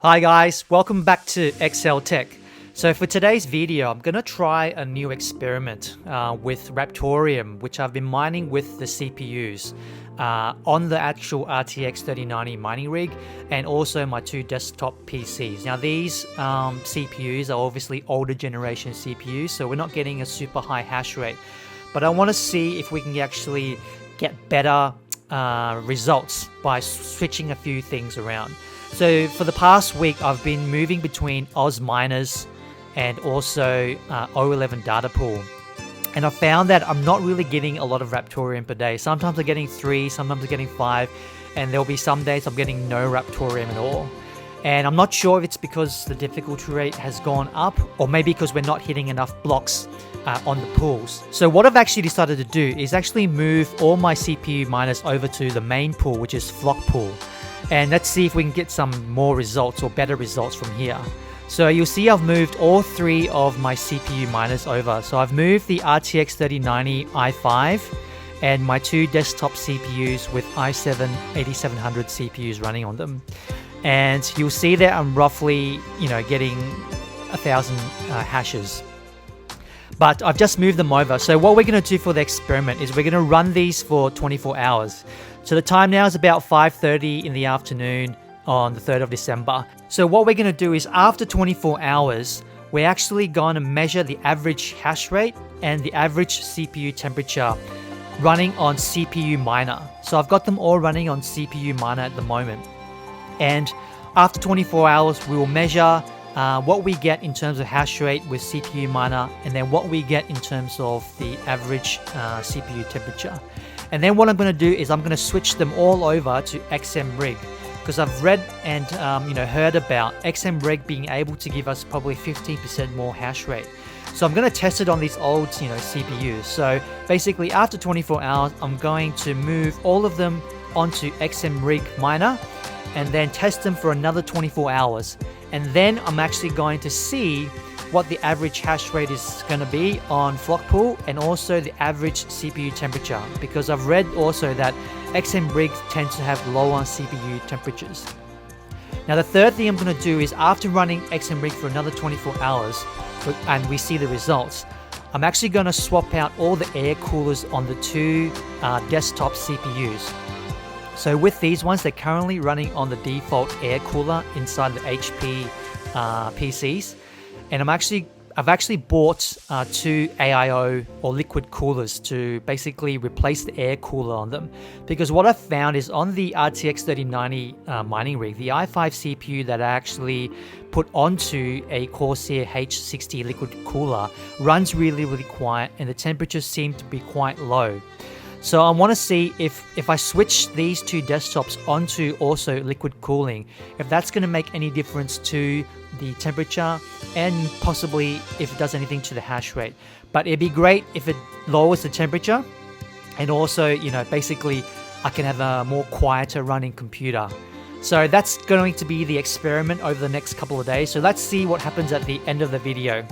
Hi guys, welcome back to XL Tech. So for today's video, I'm going to try a new experiment with Raptoreum, which I've been mining with the CPUs on the actual RTX 3090 mining rig and also my two desktop PCs. Now these CPUs are obviously older generation CPUs, so we're not getting a super high hash rate. But I want to see if we can actually get better results by switching a few things around. So for the past week, I've been moving between Oz miners and also O11 data pool. And I found that I'm not really getting a lot of Raptoreum per day. Sometimes I'm getting 3, sometimes I'm getting 5, and there'll be some days I'm getting no Raptoreum at all. And I'm not sure if it's because the difficulty rate has gone up or maybe because we're not hitting enough blocks on the pools. So what I've actually decided to do is actually move all my CPU miners over to the main pool, which is Flock pool. And let's see if we can get some more results or better results from here. So you'll see I've moved all 3 of my CPU miners over. So I've moved the RTX 3090 i5 and my 2 desktop CPUs with i7 8700 CPUs running on them. And you'll see that I'm roughly, getting 1,000 hashes. But I've just moved them over. So what we're going to do for the experiment is we're going to run these for 24 hours. So the time now is about 5:30 in the afternoon on the 3rd of December. So what we're going to do is after 24 hours, we're actually going to measure the average hash rate and the average CPU temperature running on Cpuminer. So I've got them all running on Cpuminer at the moment. And after 24 hours, we will measure what we get in terms of hash rate with Cpuminer and then what we get in terms of the average CPU temperature. And then what I'm going to do is I'm going to switch them all over to Xmrig, because I've read and heard about Xmrig being able to give us probably 15% more hash rate. So I'm going to test it on these old CPUs. So basically after 24 hours, I'm going to move all of them onto Xmrig miner and then test them for another 24 hours. And then I'm actually going to see what the average hash rate is going to be on Flock pool and also the average CPU temperature, because I've read also that Xmrig tends to have lower CPU temperatures. Now the third thing I'm going to do is after running Xmrig for another 24 hours and we see the results, I'm actually going to swap out all the air coolers on the 2 desktop CPUs. So with these ones, they're currently running on the default air cooler inside the HP PCs. And I've actually bought 2 AIO or liquid coolers to basically replace the air cooler on them. Because what I've found is on the RTX 3090 mining rig, the i5 CPU that I actually put onto a Corsair H60 liquid cooler runs really, really quiet and the temperatures seem to be quite low. So I want to see if I switch these 2 desktops onto also liquid cooling, if that's going to make any difference to the temperature and possibly if it does anything to the hash rate. But it'd be great if it lowers the temperature and also, basically I can have a more quieter running computer. So that's going to be the experiment over the next couple of days. So let's see what happens at the end of the video.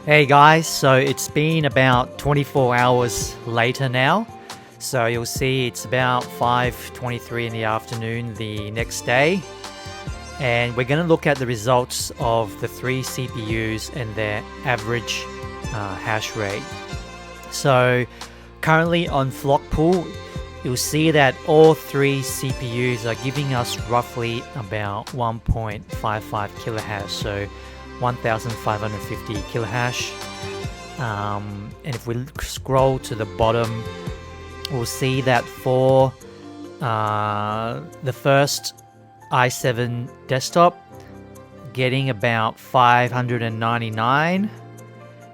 Hey guys, so it's been about 24 hours later now. So you'll see it's about 5:23 in the afternoon the next day. And we're going to look at the results of the 3 CPUs and their average hash rate. So currently on Flock pool, you'll see that all 3 CPUs are giving us roughly about 1.55 kilohash. So 1550 kilohash. And if we scroll to the bottom, we'll see that for the first i7 desktop, getting about 599.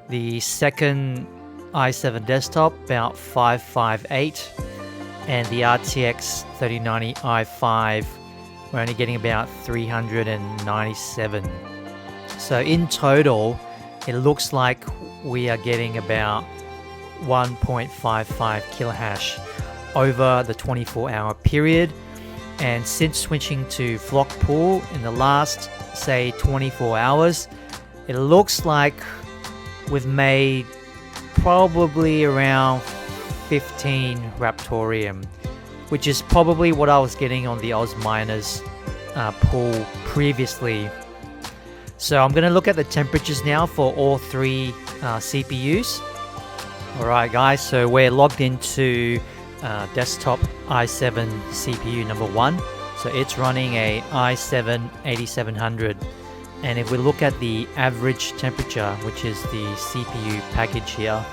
The second i7 desktop, about 558. And the RTX 3090 i5, we're only getting about 397. So in total, it looks like we are getting about 1.55 kilohash over the 24-hour period. And since switching to Flock pool in the last, say, 24 hours, it looks like we've made probably around 15 Raptoreum, which is probably what I was getting on the Oz miners pull previously. So I'm going to look at the temperatures now for all three CPUs. Alright guys, so we're logged into desktop i7 CPU number 1. So it's running a i7 8700. And if we look at the average temperature, which is the CPU package here,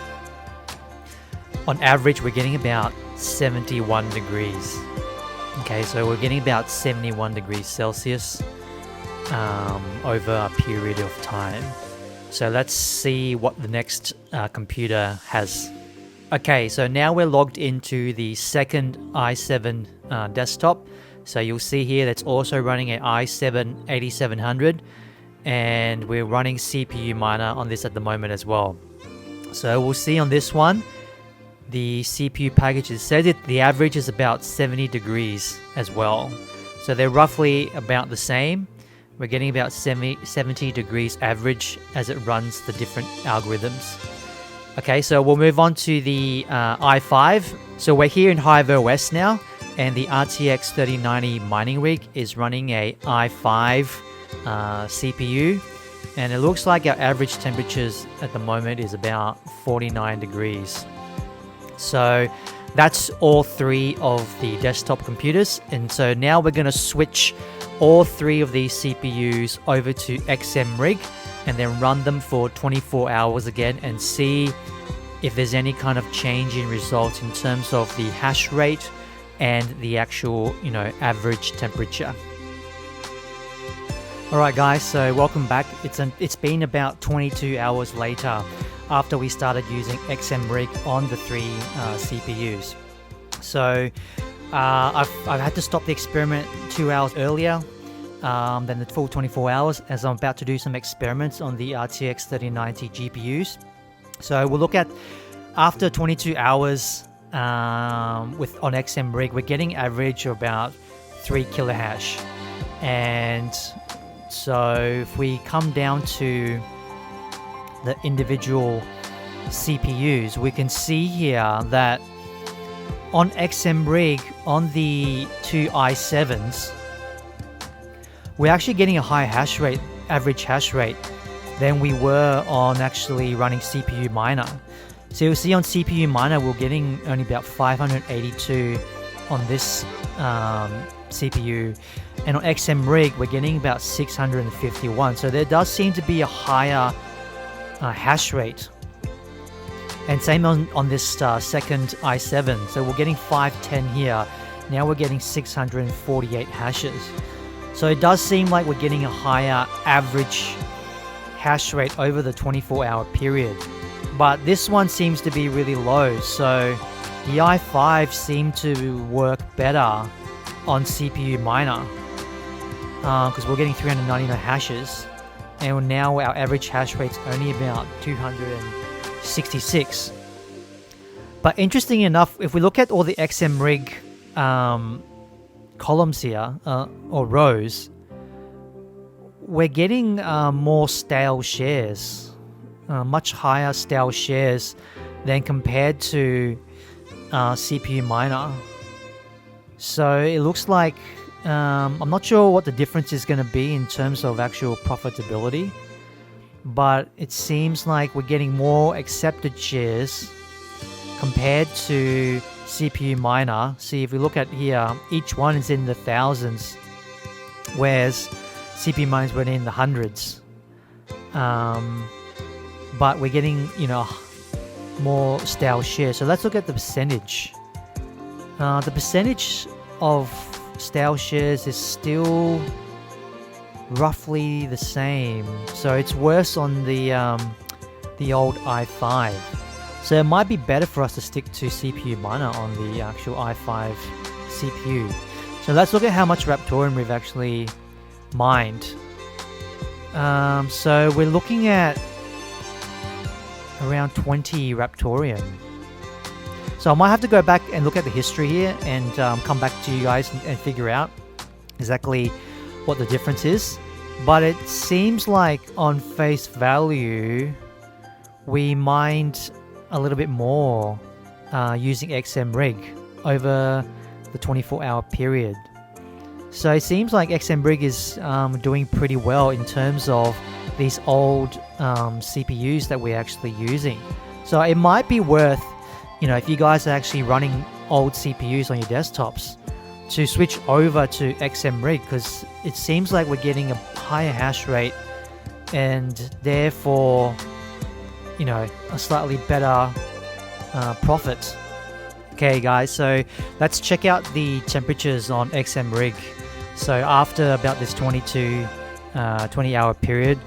on average we're getting about 71 degrees. Okay, so we're getting about 71 degrees Celsius over a period of time. So let's see what the next computer has. Okay, so now we're logged into the second i7 desktop. So you'll see here that's also running an i7 8700, and we're running Cpuminer on this at the moment as well. So we'll see on this one, the CPU package, it says the average is about 70 degrees as well. So they're roughly about the same. We're getting about 70 degrees average as it runs the different algorithms. Okay, so we'll move on to the i5. So we're here in HiveOs now, and the RTX 3090 mining rig is running a i5 CPU. And it looks like our average temperatures at the moment is about 49 degrees. So that's all three of the desktop computers. And so now we're going to switch all three of these CPUs over to Xmrig and then run them for 24 hours again and see if there's any kind of change in results in terms of the hash rate and the actual, average temperature. Alright guys, so welcome back. It's been about 22 hours later after we started using Xmrig on the three CPUs. So I've had to stop the experiment 2 hours earlier than the full 24 hours, as I'm about to do some experiments on the RTX 3090 GPUs. So we'll look at after 22 hours on Xmrig, we're getting average of about 3 kilohash. And so if we come down to the individual CPUs, we can see here that on Xmrig, on the two i7s, we're actually getting a higher hash rate, average hash rate, than we were on actually running Cpuminer. So you'll see on Cpuminer, we're getting only about 582 on this CPU, and on Xmrig, we're getting about 651. So there does seem to be a higher hash rate. And same on this second i7. So we're getting 510 here. Now we're getting 648 hashes. So it does seem like we're getting a higher average hash rate over the 24-hour period. But this one seems to be really low. So the i5 seemed to work better on Cpuminer because we're getting 399 hashes. And now our average hash rate's only about 266. But interesting enough, if we look at all the Xmrig columns here, or rows, we're getting more stale shares, much higher stale shares than compared to Cpuminer. So it looks like I'm not sure what the difference is going to be in terms of actual profitability, but it seems like we're getting more accepted shares compared to Cpuminer. See, if we look at here, each one is in the thousands, whereas Cpuminer is in the hundreds. But we're getting, more stale shares. So let's look at the percentage. The percentage of stale shares is still roughly the same. So it's worse on the old i5. So it might be better for us to stick to Cpuminer on the actual i5 CPU. So let's look at how much Raptoreum we've actually mined. So we're looking at around 20 Raptoreum. So I might have to go back and look at the history here and come back to you guys and figure out exactly what the difference is. But it seems like on face value, we mined a little bit more using Xmrig over the 24-hour period. So it seems like Xmrig is doing pretty well in terms of these old CPUs that we're actually using. So it might be worth, if you guys are actually running old CPUs on your desktops, to switch over to Xmrig, because it seems like we're getting a higher hash rate and therefore, a slightly better profit. Okay guys, so let's check out the temperatures on Xmrig. So after about this 20-hour period,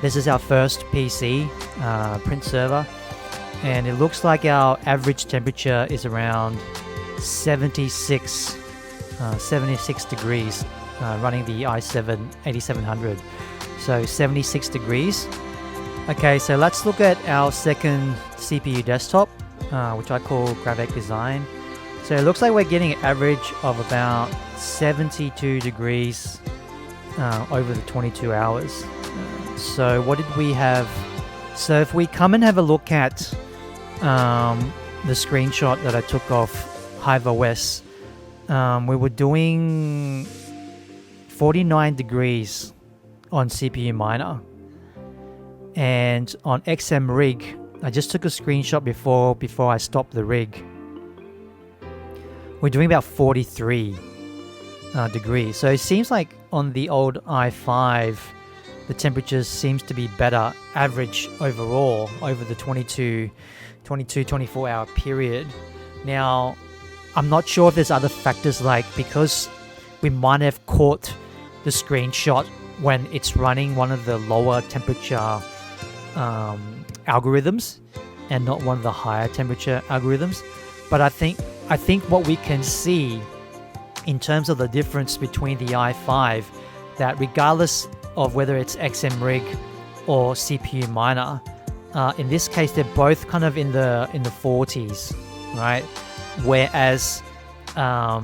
this is our first PC print server, and it looks like our average temperature is around 76 degrees, running the i7 8700. So 76 degrees. Okay, so let's look at our second CPU desktop, which I call Graphic Design. So it looks like we're getting an average of about 72 degrees over the 22 hours. So what did we have? So if we come and have a look at the screenshot that I took off HiveOs, we were doing 49 degrees on Cpuminer. And on Xmrig, I just took a screenshot before I stopped the rig. We're doing about 43 degrees. So it seems like on the old i5, the temperatures seems to be better average overall over the 24 hour period. Now, I'm not sure if there's other factors, like because we might have caught the screenshot when it's running one of the lower temperature algorithms and not one of the higher temperature algorithms. But I think what we can see in terms of the difference between the i5, that regardless of whether it's Xmrig or Cpuminer, in this case they're both kind of in the 40s, right? Whereas our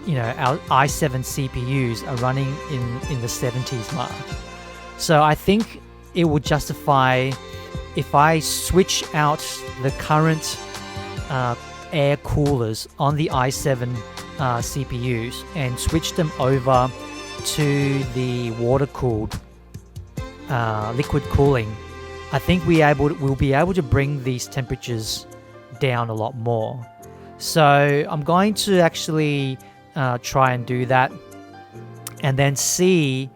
i7 CPUs are running in the 70s mark. So I think it would justify if I switch out the current air coolers on the i7 CPUs and switch them over to the water-cooled liquid cooling. I think we'll be able to bring these temperatures down a lot more. So I'm going to actually try and do that, and then see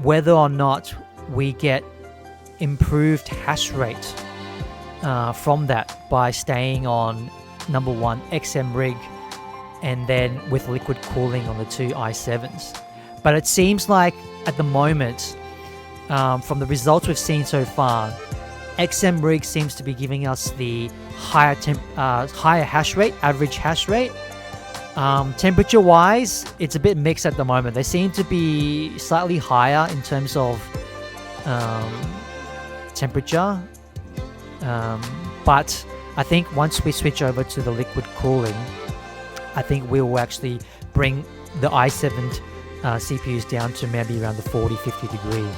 whether or not we get improved hash rate from that by staying on number one Xmrig and then with liquid cooling on the two i7s. But it seems like at the moment, from the results we've seen so far, Xmrig seems to be giving us the higher hash rate, average hash rate. Temperature wise, it's a bit mixed at the moment. They seem to be slightly higher in terms of temperature, but I think once we switch over to the liquid cooling, I think we will actually bring the i7 CPUs down to maybe around the 40-50 degree,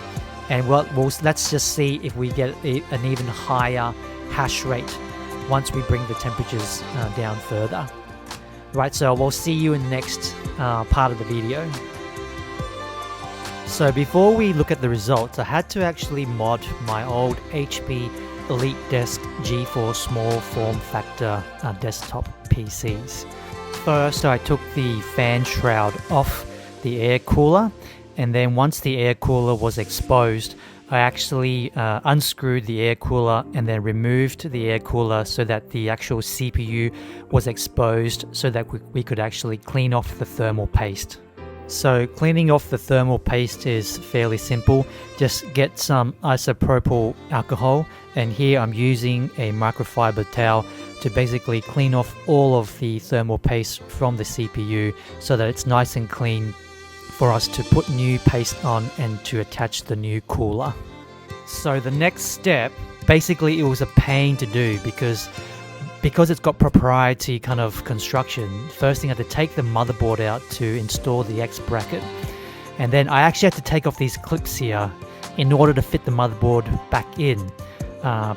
and let's just see if we get an even higher hash rate once we bring the temperatures down further. Right, so we'll see you in the next part of the video. So before we look at the results, I had to actually mod my old HP Elitedesk G4 small form factor desktop PCs. First, I took the fan shroud off the air cooler, and then once the air cooler was exposed, I actually unscrewed the air cooler and then removed the air cooler so that the actual CPU was exposed, so that we could actually clean off the thermal paste. So cleaning off the thermal paste is fairly simple. Just get some isopropyl alcohol, and here I'm using a microfiber towel to basically clean off all of the thermal paste from the CPU so that it's nice and clean for us to put new paste on and to attach the new cooler. So the next step, basically it was a pain to do because it's got proprietary kind of construction. First thing, I had to take the motherboard out to install the X bracket, and then I actually had to take off these clips here in order to fit the motherboard back in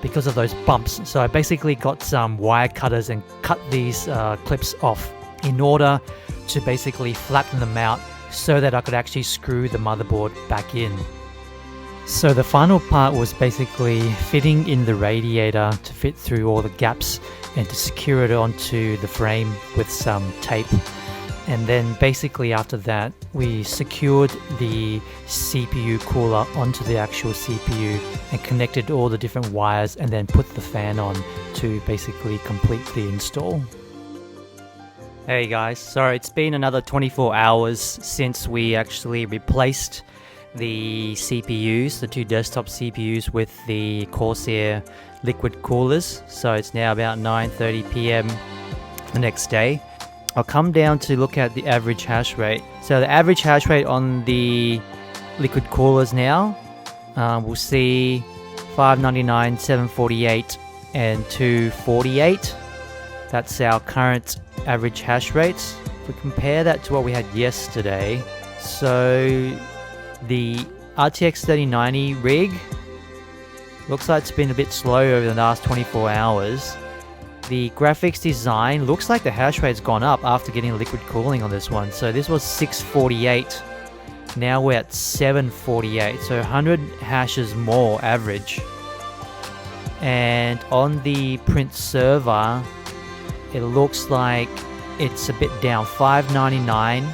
because of those bumps. So I basically got some wire cutters and cut these clips off in order to basically flatten them out so that I could actually screw the motherboard back in. So the final part was basically fitting in the radiator to fit through all the gaps and to secure it onto the frame with some tape. And then basically after that, we secured the CPU cooler onto the actual CPU and connected all the different wires and then put the fan on to basically complete the install. Hey guys, so it's been another 24 hours since we actually replaced the CPUs, the two desktop CPUs with the Corsair liquid coolers. So it's now about 9:30 p.m. the next day. I'll come down to look at the average hash rate. So the average hash rate on the liquid coolers now, we'll see 599, 748 and 248. That's our current average hash rates. If we compare that to what we had yesterday, so the RTX 3090 rig looks like it's been a bit slow over the last 24 hours. The graphics design looks like the hash rate's gone up after getting liquid cooling on this one. So this was 648, now we're at 748, so 100 hashes more average. And on the print server, it looks like it's a bit down, 599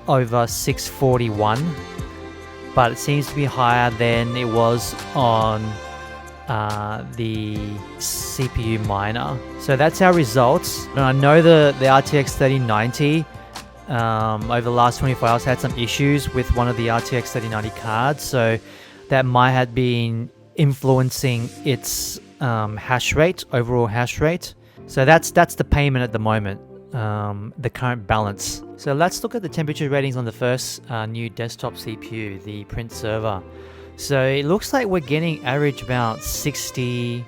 over 641, but it seems to be higher than it was on the CPU miner. So that's our results. And I know the RTX 3090 over the last 24 hours had some issues with one of the RTX 3090 cards, so that might have been influencing its hash rate, overall hash rate. So that's the payment at the moment, the current balance. So let's look at the temperature ratings on the first new desktop CPU, the print server. So it looks like we're getting average about 60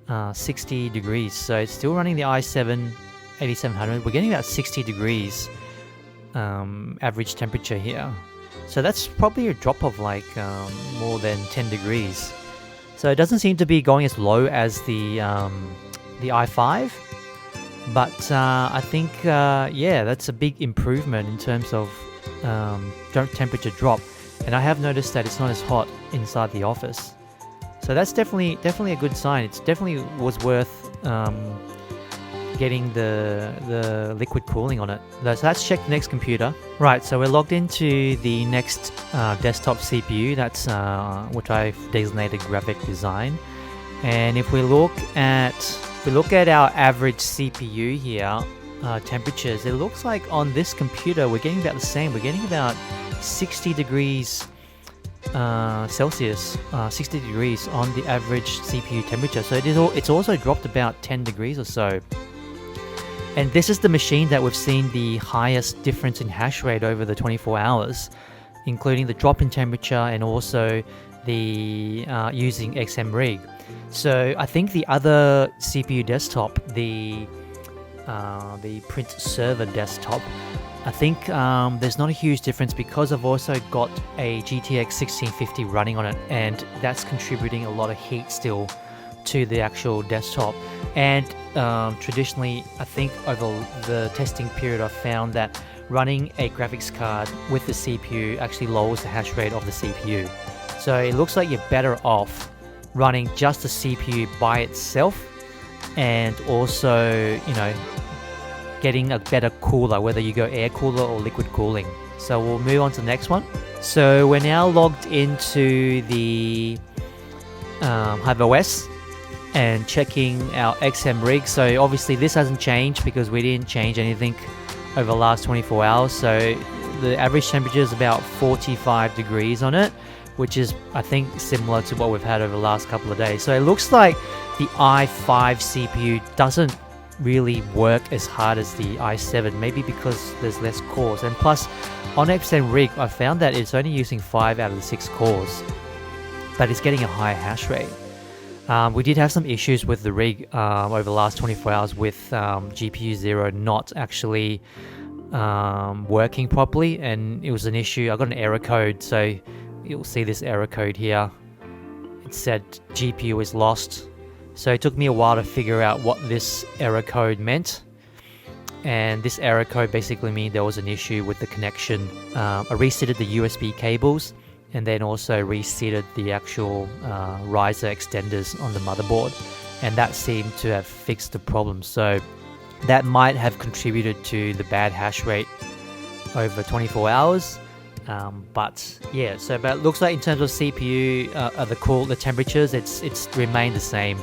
degrees. So it's still running the i7 8700. We're getting about 60 degrees average temperature here. So that's probably a drop of like more than 10 degrees. So it doesn't seem to be going as low as the i5. But I think, yeah, that's a big improvement in terms of temperature drop. And I have noticed that it's not as hot inside the office. So that's definitely a good sign. It's definitely was worth getting the liquid cooling on it. So let's check the next computer. Right, so we're logged into the next desktop CPU. That's which I've designated graphic design. And if we look at our average CPU here, temperatures, it looks like on this computer we're getting about the same. We're getting about 60 degrees Celsius, 60 degrees on the average CPU temperature. So it's also dropped about 10 degrees or so. And this is the machine that we've seen the highest difference in hash rate over the 24 hours, including the drop in temperature and also the using Xmrig. So I think the other CPU desktop, the print server desktop, I think there's not a huge difference because I've also got a GTX 1650 running on it, and that's contributing a lot of heat still to the actual desktop. And traditionally, I think over the testing period, I've found that running a graphics card with the CPU actually lowers the hash rate of the CPU. So it looks like you're better off running just the CPU by itself, and also, you know, getting a better cooler, whether you go air cooler or liquid cooling. So we'll move on to the next one. So we're now logged into the HiveOs and checking our Xmrig. So obviously this hasn't changed because we didn't change anything over the last 24 hours. So the average temperature is about 45 degrees on it, which is, I think, similar to what we've had over the last couple of days. So it looks like the i5 CPU doesn't really work as hard as the i7, maybe because there's less cores. And plus, on Xmrig, I found that it's only using 5 out of the 6 cores, but it's getting a higher hash rate. We did have some issues with the rig over the last 24 hours with GPU 0 not actually working properly, and it was an issue. I got an error code, so you'll see this error code here. It said GPU is lost. So it took me a while to figure out what this error code meant. and this error code basically means there was an issue with the connection. I reseated the USB cables and then also reseated the actual riser extenders on the motherboard, and that seemed to have fixed the problem. So that might have contributed to the bad hash rate over 24 hours. But yeah, so but it looks like in terms of CPU, the temperatures, it's remained the same.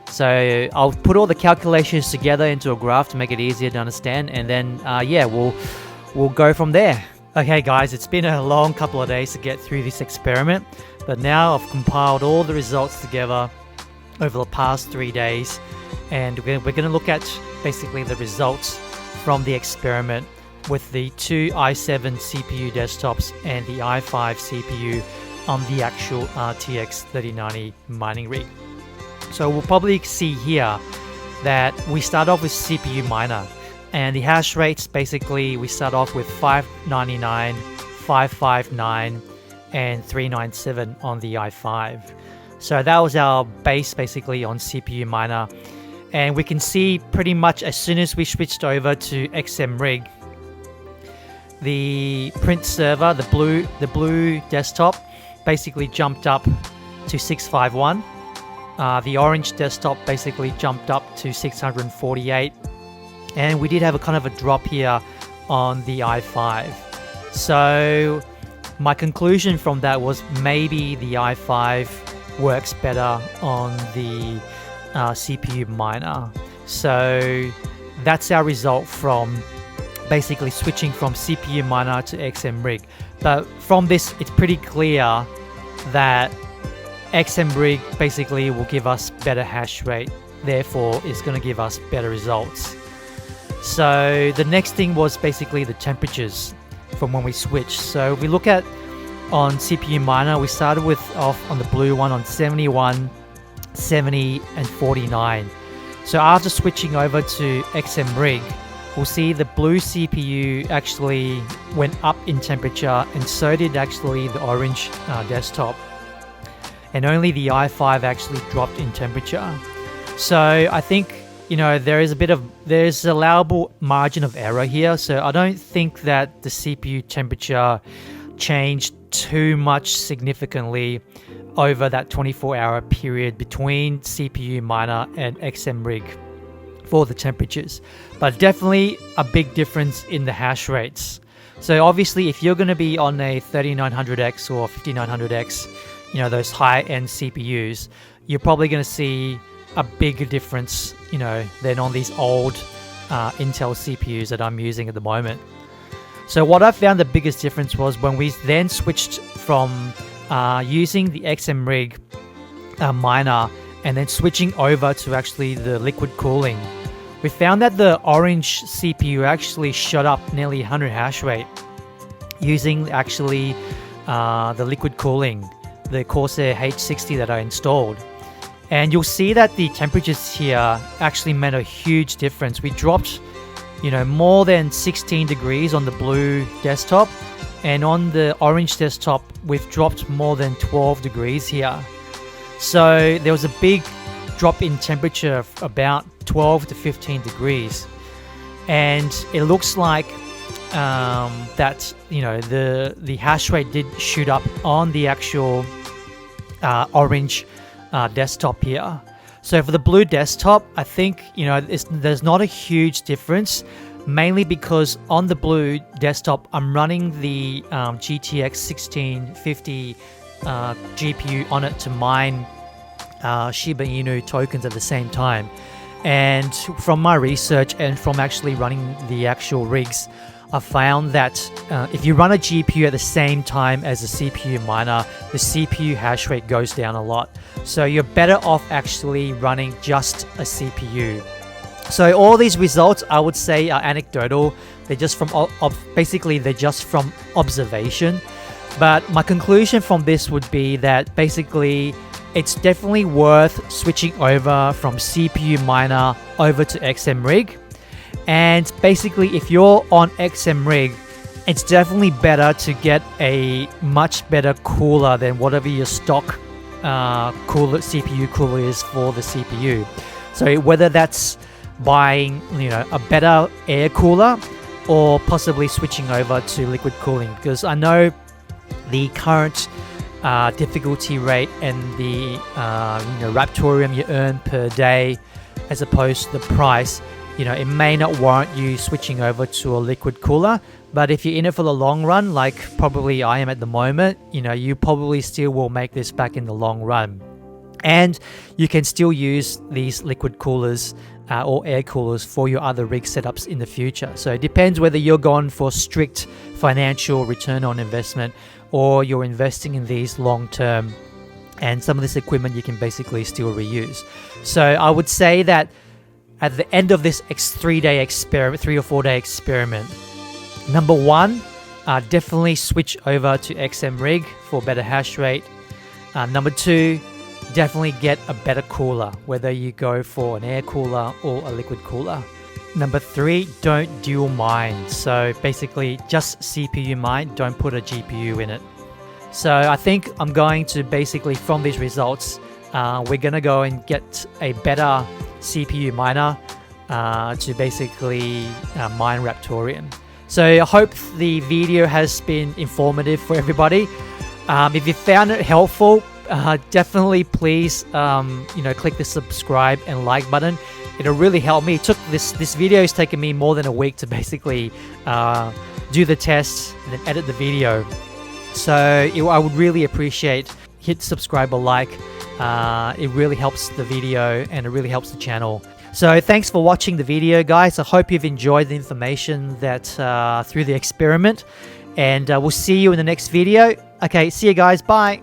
So I'll put all the calculations together into a graph to make it easier to understand, and then yeah, we'll go from there. Okay guys, it's been a long couple of days to get through this experiment, but now I've compiled all the results together over the past 3 days, and we're going to look at basically the results from the experiment with the two i7 CPU desktops and the i5 CPU on the actual RTX 3090 mining rig. So we'll probably see here that we start off with Cpuminer, and the hash rates basically we start off with 599, 559 and 397 on the i5. So that was our base basically on Cpuminer, and we can see pretty much as soon as we switched over to Xmrig, the print server, the blue desktop basically jumped up to 651. The orange desktop basically jumped up to 648, and we did have a kind of a drop here on the i5. So my conclusion from that was maybe the i5 works better on the Cpuminer. So that's our result from basically switching from Cpuminer to Xmrig. But from this, it's pretty clear that Xmrig basically will give us better hash rate, therefore it's going to give us better results. So the next thing was basically the temperatures from when we switched. So if we look at on Cpuminer, we started with off on the blue one on 71, 70 and 49. So after switching over to Xmrig, we'll see the blue CPU actually went up in temperature, and so did actually the orange desktop, and only the i5 actually dropped in temperature. So I think, you know, there's allowable margin of error here, so I don't think that the CPU temperature changed too much significantly over that 24-hour period between Cpuminer and Xmrig for the temperatures, but definitely a big difference in the hash rates. So obviously if you're going to be on a 3900X or 5900X, you know, those high-end CPUs, you're probably going to see a bigger difference, you know, than on these old Intel CPUs that I'm using at the moment. So what I found the biggest difference was when we then switched from using the Xmrig miner and then switching over to actually the liquid cooling. We found that the orange CPU actually shot up nearly 100 hash rate using actually the liquid cooling, the Corsair H60 that I installed. And you'll see that the temperatures here actually made a huge difference. We dropped, you know, more than 16 degrees on the blue desktop, and on the orange desktop we've dropped more than 12 degrees here. So there was a big drop in temperature of about 12 to 15 degrees, and it looks like that, you know, the hash rate did shoot up on the actual orange desktop here. So for the blue desktop, I think, you know, there's not a huge difference, mainly because on the blue desktop I'm running the GTX 1650 GPU on it to mine Shiba Inu tokens at the same time. And from my research and from actually running the actual rigs, I found that if you run a GPU at the same time as a CPU miner, the CPU hash rate goes down a lot. So you're better off actually running just a CPU. So all these results, I would say, are anecdotal. They're just from they're just from observation. But my conclusion from this would be that basically it's definitely worth switching over from Cpuminer over to Xmrig. And basically if you're on Xmrig, it's definitely better to get a much better cooler than whatever your stock CPU cooler is for the CPU. So whether that's buying, a better air cooler, or possibly switching over to liquid cooling, because I know the current difficulty rate and the Raptoreum you earn per day as opposed to the price, it may not warrant you switching over to a liquid cooler. But if you're in it for the long run, like probably I am at the moment, you probably still will make this back in the long run. And you can still use these liquid coolers or air coolers for your other rig setups in the future. So it depends whether you're going for strict financial return on investment or you're investing in these long term, and some of this equipment you can basically still reuse. So I would say that at the end of this 3 or 4 day experiment, number one, definitely switch over to Xmrig for better hash rate. Number two, definitely get a better cooler, whether you go for an air cooler or a liquid cooler. Number three, don't dual mine. So basically just CPU mine, don't put a GPU in it. So I think I'm going to basically, from these results, we're going to go and get a better CPU miner to basically mine Raptoreum. So I hope the video has been informative for everybody. If you found it helpful, definitely please click the subscribe and like button. It'll really help me. This video has taken me more than a week to basically do the tests and then edit the video. So I would really appreciate, hit subscribe or like. It really helps the video and it really helps the channel. So thanks for watching the video, guys. I hope you've enjoyed the information that through the experiment, and we'll see you in the next video. Okay, see you guys. Bye.